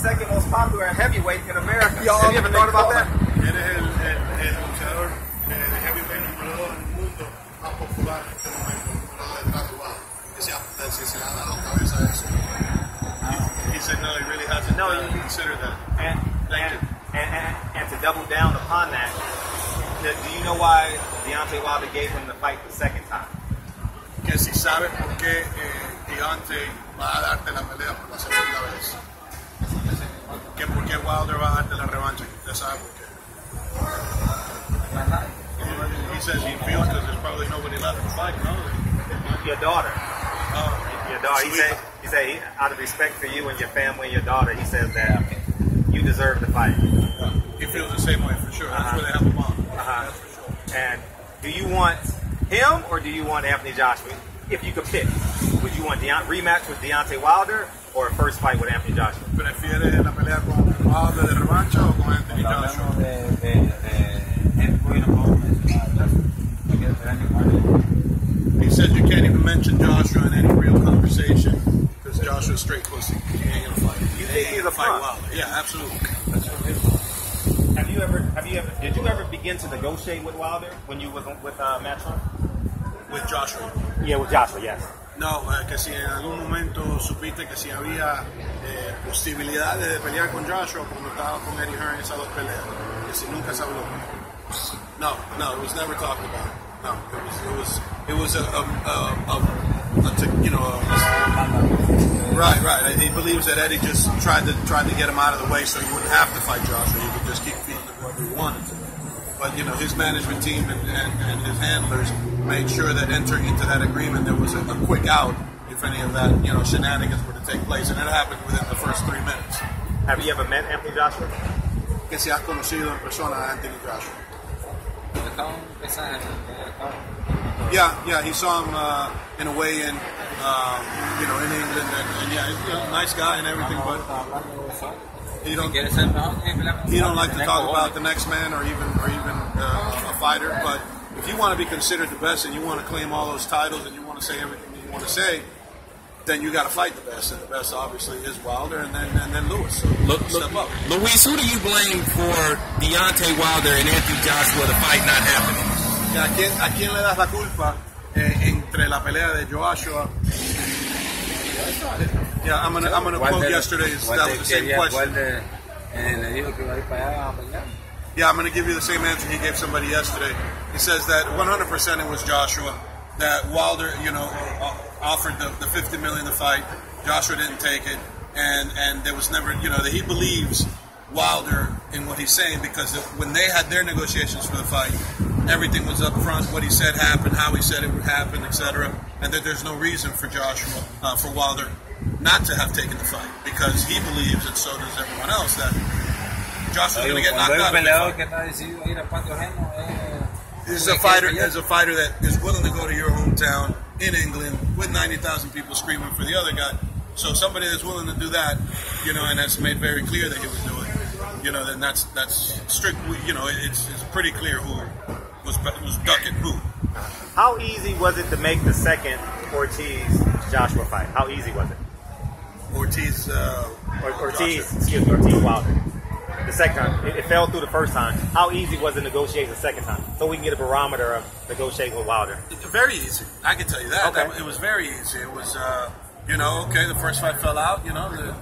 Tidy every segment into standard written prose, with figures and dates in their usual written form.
second most popular heavyweight in America. Have you ever thought about that? Eres el boxeador de heavyweight número 2 en el mundo más popular en este momento. Que se ha dado cabeza a eso. He said no, he really hasn't considered that. And to double down upon that, do you know why Deontay Wilder gave him the fight the second time? Que si sabes por qué Deontay va a darte la pelea por la segunda vez. Que por qué Wilder va a darte la revancha. Ya sabes por qué. He says he feels because there's probably nobody left to fight, no? Your daughter. Your daughter. He said out of respect for you and your family and your daughter, he says that you deserve the fight. He feels the same way for sure. That's where they have a mom. That's for sure. And do you want him or do you want Anthony Joshua? If you could pick, would you want rematch with Deontay Wilder or a first fight with Anthony Joshua? ¿Prefieres la pelea con Wilder de revancha o con Anthony Joshua? He said you can't even mention Joshua in any real conversation because Joshua's straight pussy. He ain't gonna fight. You think he's a fight Wilder? Yeah, absolutely. Did you ever begin to negotiate with Wilder when you was with Matchroom? With Joshua? Yeah, with Joshua, yes. No, que si en algún momento supiste que si había posibilidades de pelear con Joshua cuando estaba con Eddie Hearn en esas dos peleas, que si nunca se habló. No, it was never talked about. No, it was right. He believes that Eddie just tried to get him out of the way so he wouldn't have to fight Joshua. He could just keep feeding him what he wanted to. But his management team and his handlers made sure that entering into that agreement there was a quick out if any of that shenanigans were to take place, and it happened within the first 3 minutes. Have you ever met Anthony Joshua? Que si has conocido en persona a Anthony Joshua? Yeah, he saw him in a weigh-in, in England, and yeah, nice guy and everything, but he don't like to talk about the next man or even a fighter. But if you want to be considered the best and you want to claim all those titles and you want to say everything that you want to say, then you got to fight the best, and the best obviously is Wilder, and then Lewis. So step up. Luis, who do you blame for Deontay Wilder and Anthony Joshua the fight not happening? ¿A quién le das la culpa entre la pelea de Joshua? Yeah, I'm gonna quote yesterday's. That was the same question. Yeah, I'm gonna give you the same answer he gave somebody yesterday. He says that 100% it was Joshua. That Wilder, offered the $50 million to fight. Joshua didn't take it, and there was never, that he believes Wilder in what he's saying because when they had their negotiations for the fight, everything was up front. What he said happened, how he said it would happen, etc. And that there's no reason for for Wilder, not to have taken the fight because he believes, and so does everyone else, that Joshua's going to get knocked out. This is a fighter that is willing to go to your hometown in England with 90,000 people screaming for the other guy. So somebody that's willing to do that, and has made very clear that he would do it, then that's strict. It's pretty clear who was ducking who. How easy was it to make the second Ortiz Joshua fight? How easy was it? Ortiz Wilder. The second time, it fell through the first time. How easy was it to negotiate the second time? So we can get a barometer of negotiating with Wilder. Very easy. I can tell you that. Okay. It was very easy. It was, the first fight fell out, the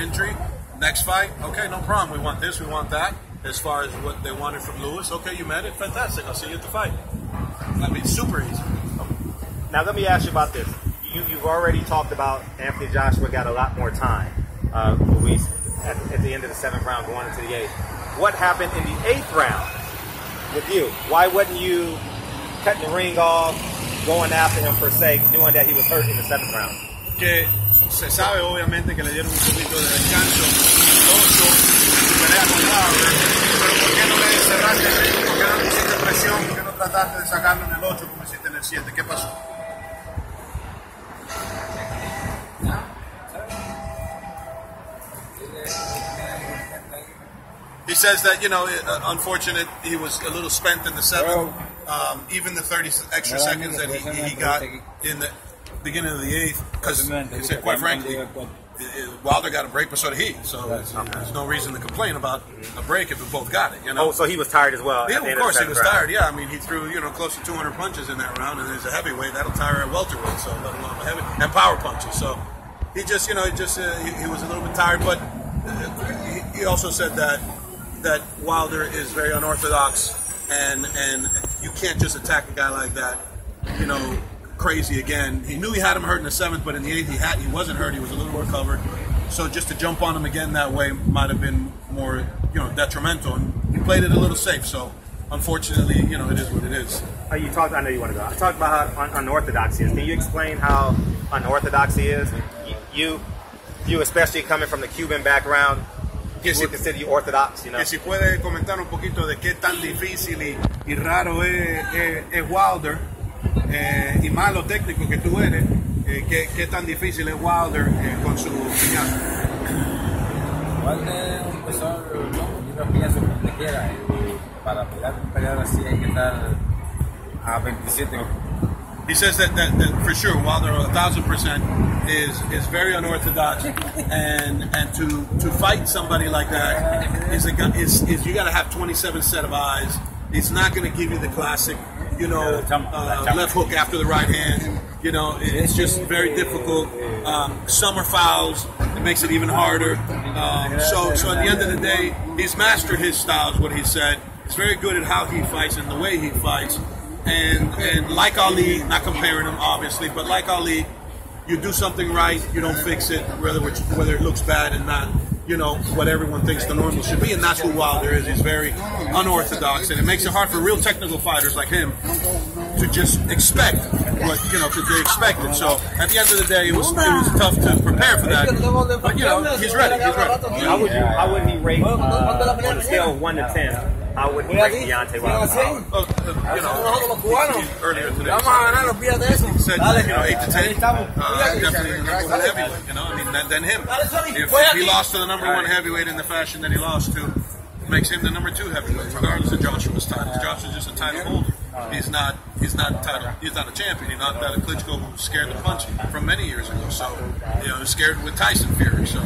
injury. Next fight, okay, no problem. We want this, we want that. As far as what they wanted from Lewis, okay, you met it, fantastic. I'll see you at the fight. Super easy. Now let me ask you about this. You've already talked about Anthony Joshua got a lot more time. Luis, at the end of the 7th round, going into the 8th. What happened in the 8th round with you? Why wasn't you cutting the ring off, going after him per se, knowing that he was hurt in the 7th round? Que se sabe obviamente que le dieron un poquito de descanso en el 8, su pelea con Wilder, pero ¿por qué no le cerraste el ring? ¿Por qué no le hiciste presión? ¿Por qué no trataste de sacarlo en el 8 como hiciste en el 7? ¿Qué pasó? He says that, unfortunate, he was a little spent in the 7th. Even the 30 extra seconds that he got in the... beginning of the 8th, because he said, quite frankly, Wilder got a break, but so did he. So there's no reason to complain about a break if we both got it. You know. Oh, so he was tired as well. Yeah, of course he was tired. Yeah, I mean he threw close to 200 punches in that round, and there's a heavyweight that'll tire a welterweight, so let alone a heavy and power punches. So he just he was a little bit tired, but he also said that Wilder is very unorthodox, and you can't just attack a guy like that, crazy again. He knew he had him hurt in the 7th, but in the 8th he wasn't hurt. He was a little more covered. So just to jump on him again that way might have been more detrimental. And he played it a little safe. So unfortunately, it is what it is. I know you want to go. I talked about how unorthodox he is. Can you explain how unorthodox he is? You especially coming from the Cuban background, people would consider you orthodox, Que si puede comentar un poquito de qué tan difícil y raro es Wilder, y más lo técnico que tú eres, qué tan difícil es Wilder con su piñazo. Wilder empezó los piñazos donde quiera, para pegar un peleador así hay que estar a 27. He says that for sure Wilder 1,000% is very unorthodox, and to fight somebody like that is you got to have 27 set of eyes. He's not going to give you the classic, left hook after the right hand. It's just very difficult. Some are fouls. It makes it even harder. So at the end of the day, he's mastered his style, is what he said. He's very good at how he fights and the way he fights. And like Ali, not comparing him obviously, but like Ali, you do something right, you don't fix it, whether it looks bad and not, what everyone thinks the normal should be, and that's who Wilder is. He's very unorthodox, and it makes it hard for real technical fighters like him to just expect what, because they expect it. So at the end of the day, it was tough to prepare for that, but he's ready. How would he rate on a scale of 1 to 10? How would he rate Deontay Wilder? Earlier today, he said 8 to 10. Definitely the number 1 heavyweight. Than him. If he lost to the number 1 heavyweight in the fashion that he lost to, it makes him the number 2 heavyweight, regardless of Joshua's title. Joshua's just a title holder. He's not a champion. He's not that Klitschko who was scared to punch from many years ago. So, he's scared with Tyson Fury. So,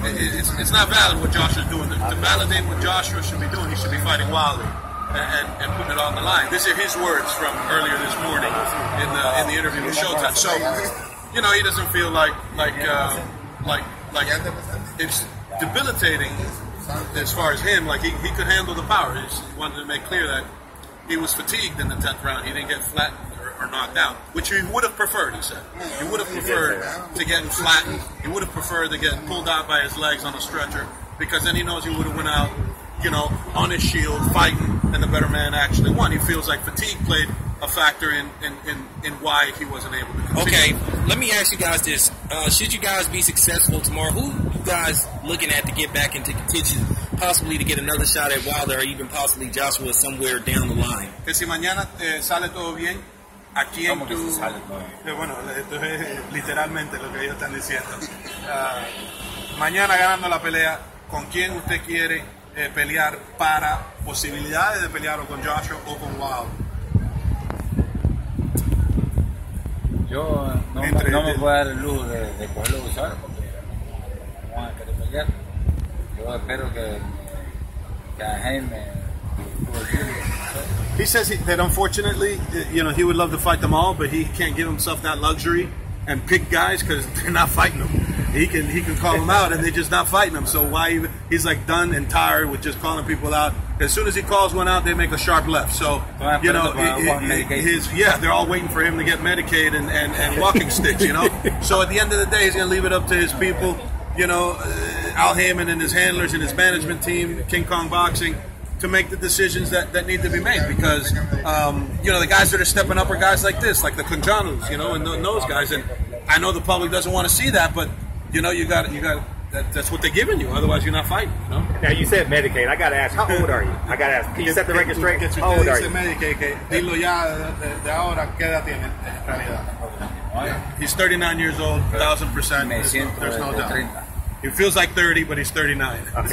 it's not valid what Joshua's doing. To validate what Joshua should be doing, he should be fighting Wilder and putting it on the line. These are his words from earlier this morning in the interview with Showtime. So, he doesn't feel like it's debilitating as far as him. Like he could handle the power. He just wanted to make clear that he was fatigued in the 10th round. He didn't get flattened or knocked out, which he would have preferred, he said. He would have preferred to get flattened. He would have preferred to get pulled out by his legs on a stretcher, because then he knows he would have went out, on his shield, fighting, and the better man actually won. He feels like fatigue played a factor in why he wasn't able to continue. Okay, let me ask you guys this. Should you guys be successful tomorrow, who you guys looking at to get back into contention, possibly to get another shot at Wilder or even possibly Joshua somewhere down the line? Que si mañana sale todo bien, ¿a quién tú...? Bueno, esto es literalmente lo que ellos están diciendo. Mañana ganando la pelea, ¿con quién usted quiere pelear para posibilidades de pelear o con Joshua o con Wilder? Yo no me puedo dar el lujo de cogerlo de usar porque no van a querer pelear. Yo espero que a Jaime. He says that unfortunately, he would love to fight them all, but he can't give himself that luxury and pick guys because they're not fighting him. He can call them out and they're just not fighting him. So why even? He's like done and tired with just calling people out. As soon as he calls one out, they make a sharp left. So they're all waiting for him to get Medicaid and walking sticks. So at the end of the day, he's gonna leave it up to his people. Al Heyman and his handlers and his management team, King Kong Boxing, to make the decisions that need to be made, because the guys that are stepping up are guys like this, like the Conjanus, and those guys. And I know the public doesn't want to see that, but you got that's what they're giving you. Otherwise, you're not fighting. Now you said Medicaid. I got to ask, how old are you? I got to ask. Can you set the record straight? How old are you? Dilo ya de ahora, ¿qué edad tiene en realidad? He's 39 years old, 1,000%. There's no doubt. He feels like 30, but he's 39. Okay.